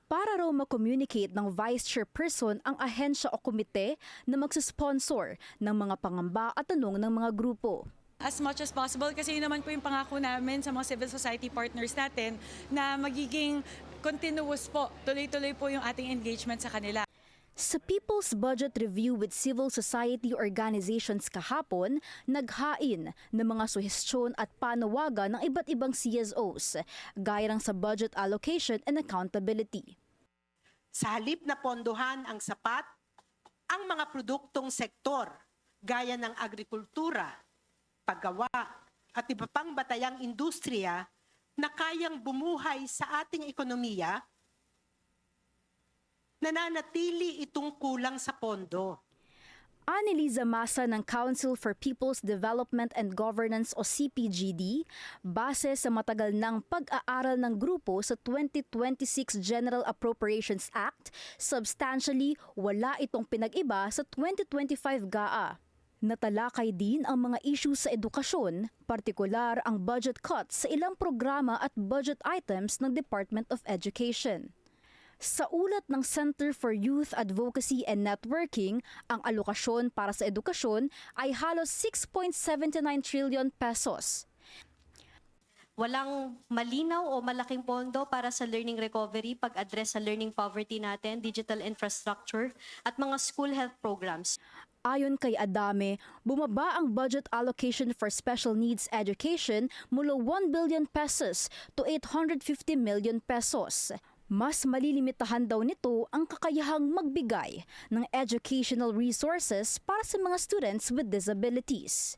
Para raw ma-communicate ng Vice Chairperson ang ahensya o komite na magsusponsor ng mga pangamba at tanong ng mga grupo.
As much as possible, kasi yun naman po yung pangako namin sa mga civil society partners natin na magiging continuous po, tuloy-tuloy po yung ating engagement sa kanila.
Sa People's Budget Review with Civil Society Organizations kahapon, naghain ng mga suhestyon at panawagan ng iba't ibang CSOs, gaya ng sa budget allocation and accountability.
Sa halip na pondohan ang sapat, ang mga produktong sektor, gaya ng agrikultura, paggawa at iba pang batayang industriya na kayang bumuhay sa ating ekonomiya, nananatili itong kulang sa pondo.
Ani Liza Masa ng Council for People's Development and Governance o CPGD, base sa matagal ng pag-aaral ng grupo sa 2026 General Appropriations Act, substantially wala itong pinag-iba sa 2025 GAA. Natalakay din ang mga issues sa edukasyon, partikular ang budget cuts sa ilang programa at budget items ng Department of Education. Sa ulat ng Center for Youth Advocacy and Networking, ang alokasyon para sa edukasyon ay halos 6.79 trillion pesos.
Walang malinaw o malaking pondo para sa learning recovery, pag-address sa learning poverty natin, digital infrastructure at mga school health programs.
Ayon kay Adame, bumaba ang budget allocation for special needs education mula 1 billion pesos to 850 million pesos. Mas malilimitahan daw nito ang kakayahang magbigay ng educational resources para sa mga students with disabilities.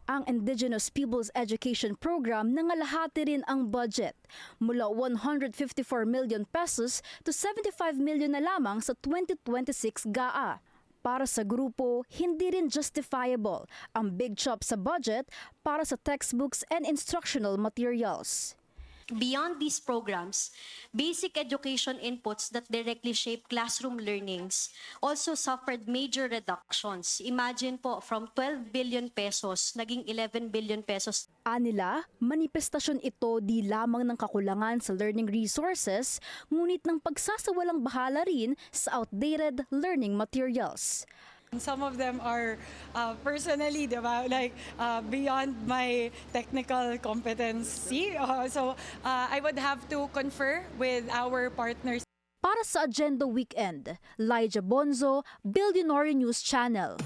Ang Indigenous Peoples Education Program nangalahati rin ang budget mula 154 million pesos to 75 million na lamang sa 2026 GAA. Para sa grupo, hindi rin justifiable ang big chop sa budget para sa textbooks and instructional materials.
Beyond these programs, basic education inputs that directly shape classroom learnings also suffered major reductions. Imagine po, from 12 billion pesos, naging 11 billion pesos.
Anila, manifestasyon ito di lamang ng kakulangan sa learning resources, ngunit ng pagsasawalang bahala rin sa outdated learning materials.
Some of them are personally, diba, like beyond my technical competency. So I would have to confer with our partners.
Para sa Agenda Weekend, Elijah Bonzo, Billionaire News Channel.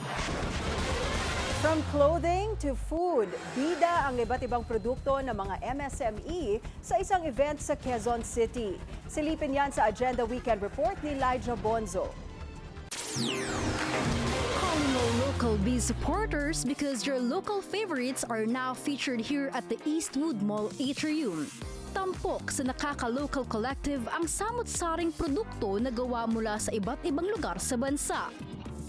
From clothing to food, bida ang iba't ibang produkto ng mga MSME sa isang event sa Quezon City. Silipin yan sa Agenda Weekend report ni Elijah Bonzo.
Calling all local bee supporters because your local favorites are now featured here at the Eastwood Mall Atrium. Tampok sa Nakaka-Local Collective ang samot-saring produkto na gawa mula sa iba't ibang lugar sa bansa.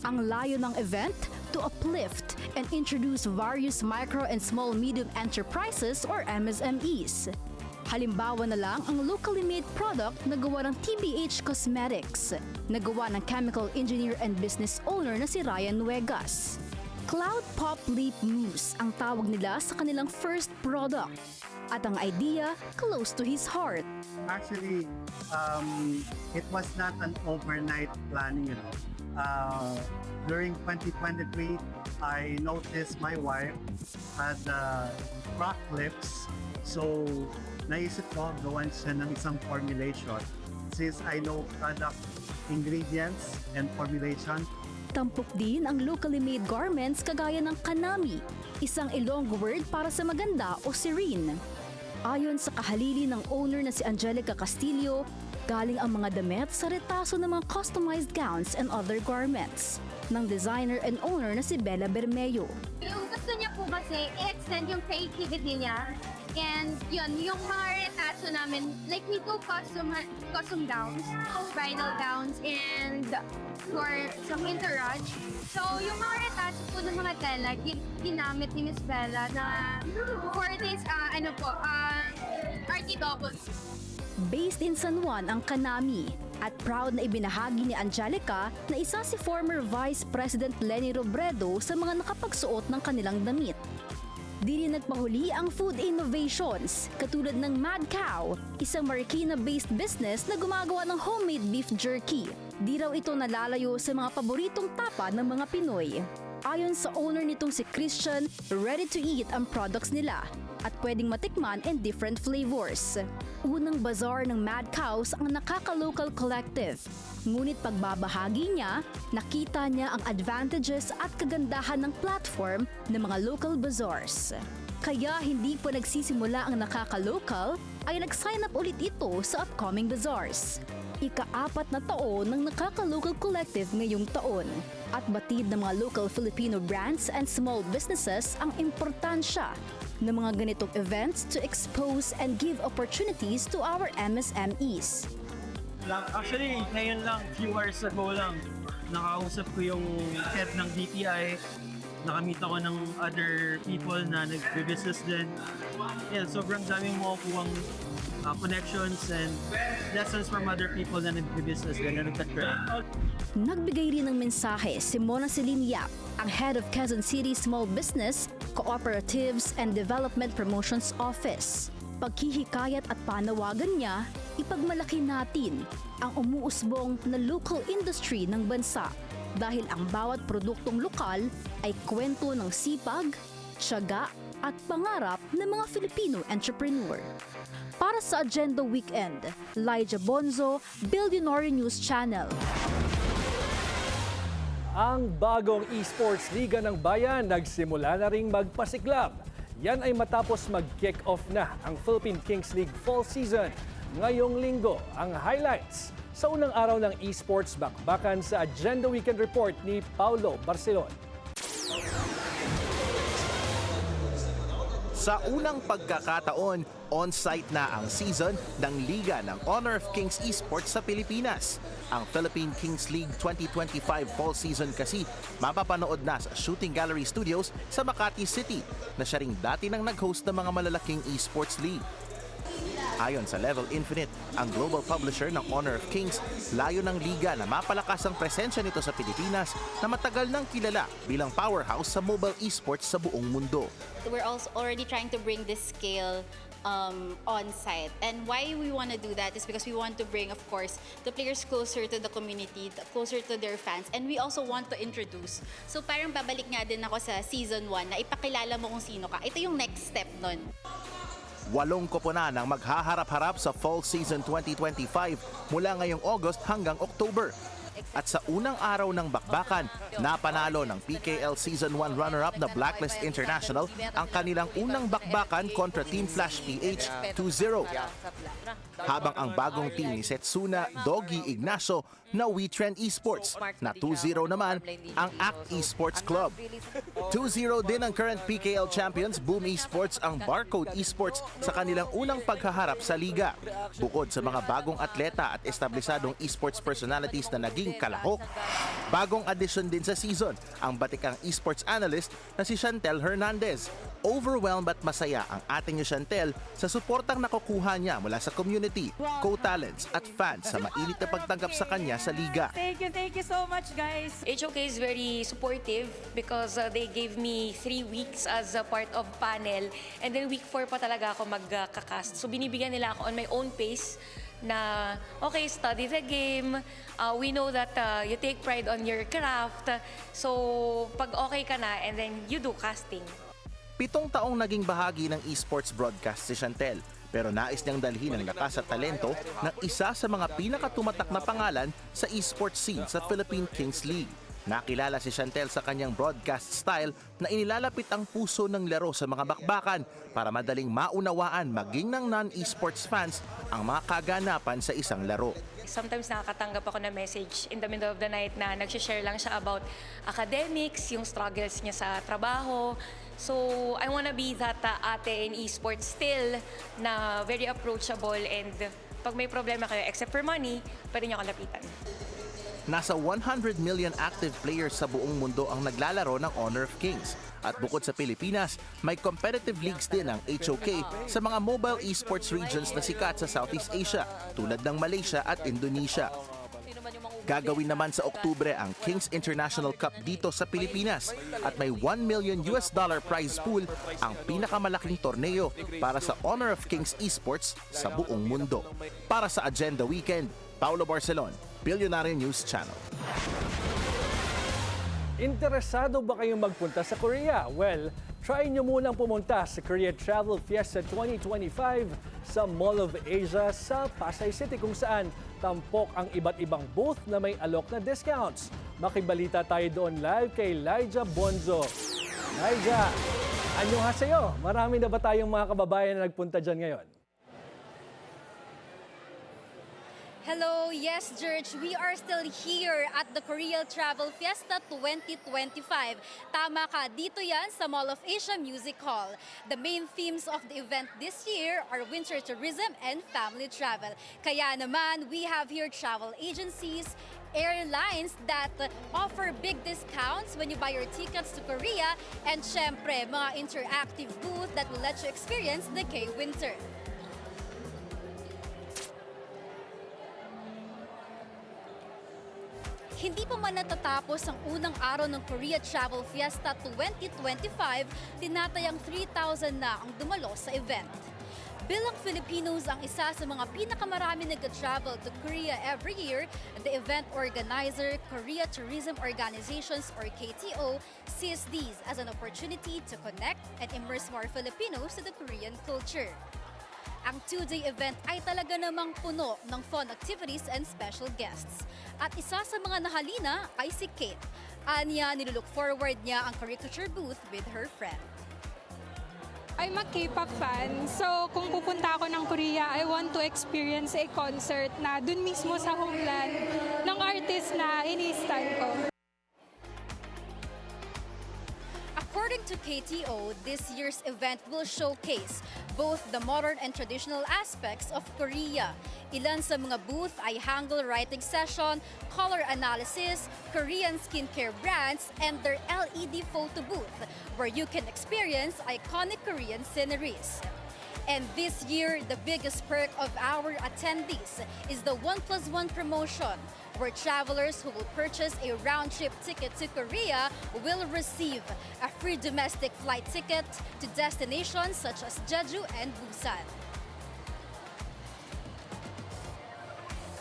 Ang layo ng event, to uplift and introduce various micro and small medium enterprises or MSMEs. Halimbawa na lang ang locally made product na gawa ng TBH Cosmetics, na gawa ng chemical engineer and business owner na si Ryan Nuegas. Cloud Pop Lip Mousse ang tawag nila sa kanilang first product. At ang idea, close to his heart.
Actually, it was not an overnight planning, During 2023, I noticed my wife had cracked lips. So, naisip ko gawan siya ng isang formulation. Since I know product ingredients and formulation,
Tampok din ang locally made garments kagaya ng kanami, isang Ilonggo word para sa maganda o serene. Ayon sa kahalili ng owner na si Angelica Castillo, galing ang mga damit sa retaso ng mga customized gowns and other garments ng designer and owner na si Bella Bermeo.
Yung gusto niya po kasi i-extend yung creativity niya. And yun, yung mga retaso namin, like we do custom gowns, bridal gowns, and for some entourage. So yung mga retaso po ng mga tela, ginamit ni Miss Bella na for this, archidoubles.
Based in San Juan ang Kanami, at proud na ibinahagi ni Angelica na isa si former Vice President Leni Robredo sa mga nakapagsuot ng kanilang damit. Di rin nagpahuli ang food innovations, katulad ng Mad Cow, isang Marikina-based business na gumagawa ng homemade beef jerky. Di raw ito nalalayo sa mga paboritong tapa ng mga Pinoy. Ayon sa owner nitong si Christian, ready to eat ang products nila at pwedeng matikman in different flavors. Unang bazaar ng Mad Cows ang Nakaka-Local Collective. Ngunit pagbabahagi niya, nakita niya ang advantages at kagandahan ng platform ng mga local bazaars. Kaya hindi pa nagsisimula ang Nakaka-Local, ay nag-sign up ulit ito sa upcoming bazaars. Ika-4 na taon ng Nakaka-Local Collective ngayong taon. At batid ng mga local Filipino brands and small businesses ang importansya ng mga ganitong events to expose and give opportunities to our MSMEs.
Actually, ngayon lang, few hours ago lang, nakausap ko yung head ng DTI. Nakamit ako ng other people na nag-business din. Yeah, sobrang daming makukuhang connections and lessons from other people na nag-business din, na nagtatry.
Nagbigay rin ng mensahe si Mona Celine Yap, ang head of Quezon City Small Business, Cooperatives and Development Promotions Office. Pagkihikayat at panawagan niya, ipagmalaki natin ang umuusbong na local industry ng bansa dahil ang bawat produktong lokal ay kwento ng sipag, tiyaga at pangarap ng mga Filipino entrepreneur. Para sa Agenda Weekend, Lyja Bonzo, Billionaire News Channel.
Ang bagong esports liga ng bayan nagsimula na ring magpasiklab. Yan ay matapos mag-kick off na ang Philippine Kings League Fall Season. Ngayong linggo, ang highlights sa unang araw ng esports bakbakan sa Agenda Weekend Report ni Paulo Barcelon.
Sa unang pagkakataon, on-site na ang season ng Liga ng Honor of Kings Esports sa Pilipinas. Ang Philippine Kings League 2025 Fall Season kasi mapapanood na sa Shooting Gallery Studios sa Makati City na siya ring dati nang nag-host ng mga malalaking esports league. Ayon sa Level Infinite, ang global publisher ng Honor of Kings, layo ng liga na mapalakas ang presensya nito sa Pilipinas na matagal nang kilala bilang powerhouse sa mobile esports sa buong mundo.
We're also already trying to bring this scale on-site. And why we want to do that is because we want to bring, of course, the players closer to the community, closer to their fans, and we also want to introduce. So parang babalik nga din ako sa Season 1 na ipakilala mo kung sino ka. Ito yung next step nun.
8 koponan ang maghaharap-harap sa Fall Season 2025 mula ngayong August hanggang October. At sa unang araw ng bakbakan, napanalo ng PKL Season 1 runner-up na Blacklist International ang kanilang unang bakbakan kontra Team Flash PH 2-0. Habang ang bagong team ni Setsuna Doggy Ignacio na WeTrend Esports na 2-0 naman ang ACT Esports Club. 2-0 din ang current PKL champions Boom Esports ang Barcode Esports sa kanilang unang paghaharap sa liga. Bukod sa mga bagong atleta at establisadong esports personalities na naging maging kalahok. Bagong addition din sa season ang batikang esports analyst na si Chantel Hernandez. Overwhelmed at masaya ang ating ni Chantel sa suportang nakukuha niya mula sa community, co-talents at fans sa mainit na pagtanggap sa kanya sa liga.
Thank you so much, guys. HOK is very supportive because they gave me 3 weeks as a part of panel, and then week 4 pa talaga ako magkakast. So binibigyan nila ako on my own pace na, okay, study the game. We know that you take pride on your craft. So pag okay ka na, and then you do casting.
7 taong naging bahagi ng esports broadcast si Chantel, pero nais niyang dalhin ang lakas at talento ng isa sa mga pinakatumatak na pangalan sa esports scene sa Philippine Kings League. Nakilala si Chantel sa kanyang broadcast style na inilalapit ang puso ng laro sa mga bakbakan para madaling maunawaan maging ng non-esports fans ang mga kaganapan sa isang laro.
Sometimes nakakatanggap ako na message in the middle of the night na nagsishare lang siya about academics, yung struggles niya sa trabaho. So, I wanna be that ate in esports still na very approachable, and pag may problema kayo, except for money, pwede niyo ako lapitan.
Nasa 100 million active players sa buong mundo ang naglalaro ng Honor of Kings. At bukod sa Pilipinas, may competitive leagues din ang HOK sa mga mobile esports regions na sikat sa Southeast Asia tulad ng Malaysia at Indonesia. Gagawin naman sa Oktubre ang Kings International Cup dito sa Pilipinas at may $1 million prize pool, ang pinakamalaking torneo para sa Honor of Kings Esports sa buong mundo. Para sa Agenda Weekend, Paulo Barcelon, Billionaire News Channel.
Interesado ba kayong magpunta sa Korea? Well, try nyo munang pumunta sa Korea Travel Fiesta 2025 sa Mall of Asia sa Pasay City, kung saan tampok ang iba't ibang booth na may alok na discounts. Makibalita tayo doon live kay Lyja Bonzo. Lyja, annyeonghaseyo. Marami na ba tayong mga kababayan na nagpunta dyan ngayon?
Hello, yes, George, we are still here at the Korea Travel Fiesta 2025. Tama ka, dito yan sa Mall of Asia Music Hall. The main themes of the event this year are winter tourism and family travel. Kaya naman, we have here travel agencies, airlines that offer big discounts when you buy your tickets to Korea, and syempre, mga interactive booth that will let you experience the K-Winter. Hindi pa man natatapos ang unang araw ng Korea Travel Fiesta 2025, tinatayang 3,000 na ang dumalo sa event. Bilang Filipinos ang isa sa mga pinakamarami nag-travel to Korea every year, the event organizer, Korea Tourism Organizations or KTO, sees these as an opportunity to connect and immerse more Filipinos to the Korean culture. Ang 2-day event ay talaga namang puno ng fun activities and special guests. At isa sa mga nahalina ay si Kate. Anya, nilulook forward niya ang caricature booth with her friend.
I'm a K-pop fan, so kung pupunta ako ng Korea, I want to experience a concert na dun mismo sa homeland ng artist na ini-stan ko.
According to KTO, this year's event will showcase both the modern and traditional aspects of Korea. Ilan sa mga booth ay Hangul writing session, color analysis, Korean skincare brands, and their LED photo booth, where you can experience iconic Korean sceneries. And this year, the biggest perk of our attendees is the 1+1 promotion, where travelers who will purchase a round-trip ticket to Korea will receive a free domestic flight ticket to destinations such as Jeju and Busan.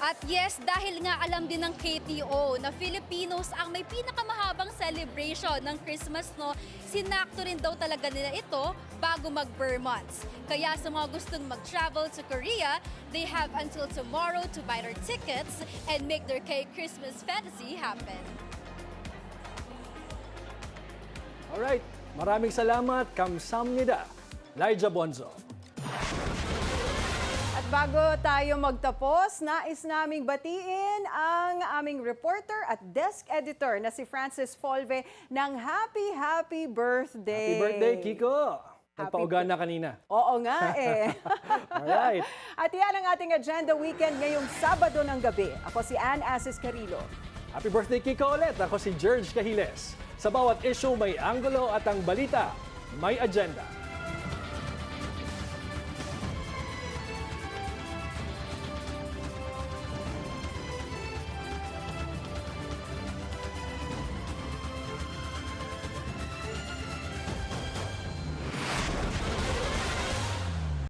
At yes, dahil nga alam din ng KTO na Filipinos ang may pinakamahabang celebration ng Christmas, no, sinakto rin daw talaga nila ito bago mag-Burr months. Kaya sa mga gustong mag-travel to Korea, they have until tomorrow to buy their tickets and make their K-Christmas fantasy happen.
Alright, maraming salamat. Kamsahamnida, Lyja Bonzo.
At bago tayo magtapos, nais naming batiin ang aming reporter at desk editor na si Francis Folve ng happy birthday.
Happy birthday, Kiko! Nagpauga na kanina.
Oo nga eh.
Alright.
At yan ang ating agenda weekend ngayong Sabado ng gabi. Ako si Ann Asis Carrillo.
Happy birthday, Kiko ulit! Ako si George Cahiles. Sa bawat issue may anggulo at ang balita may agenda.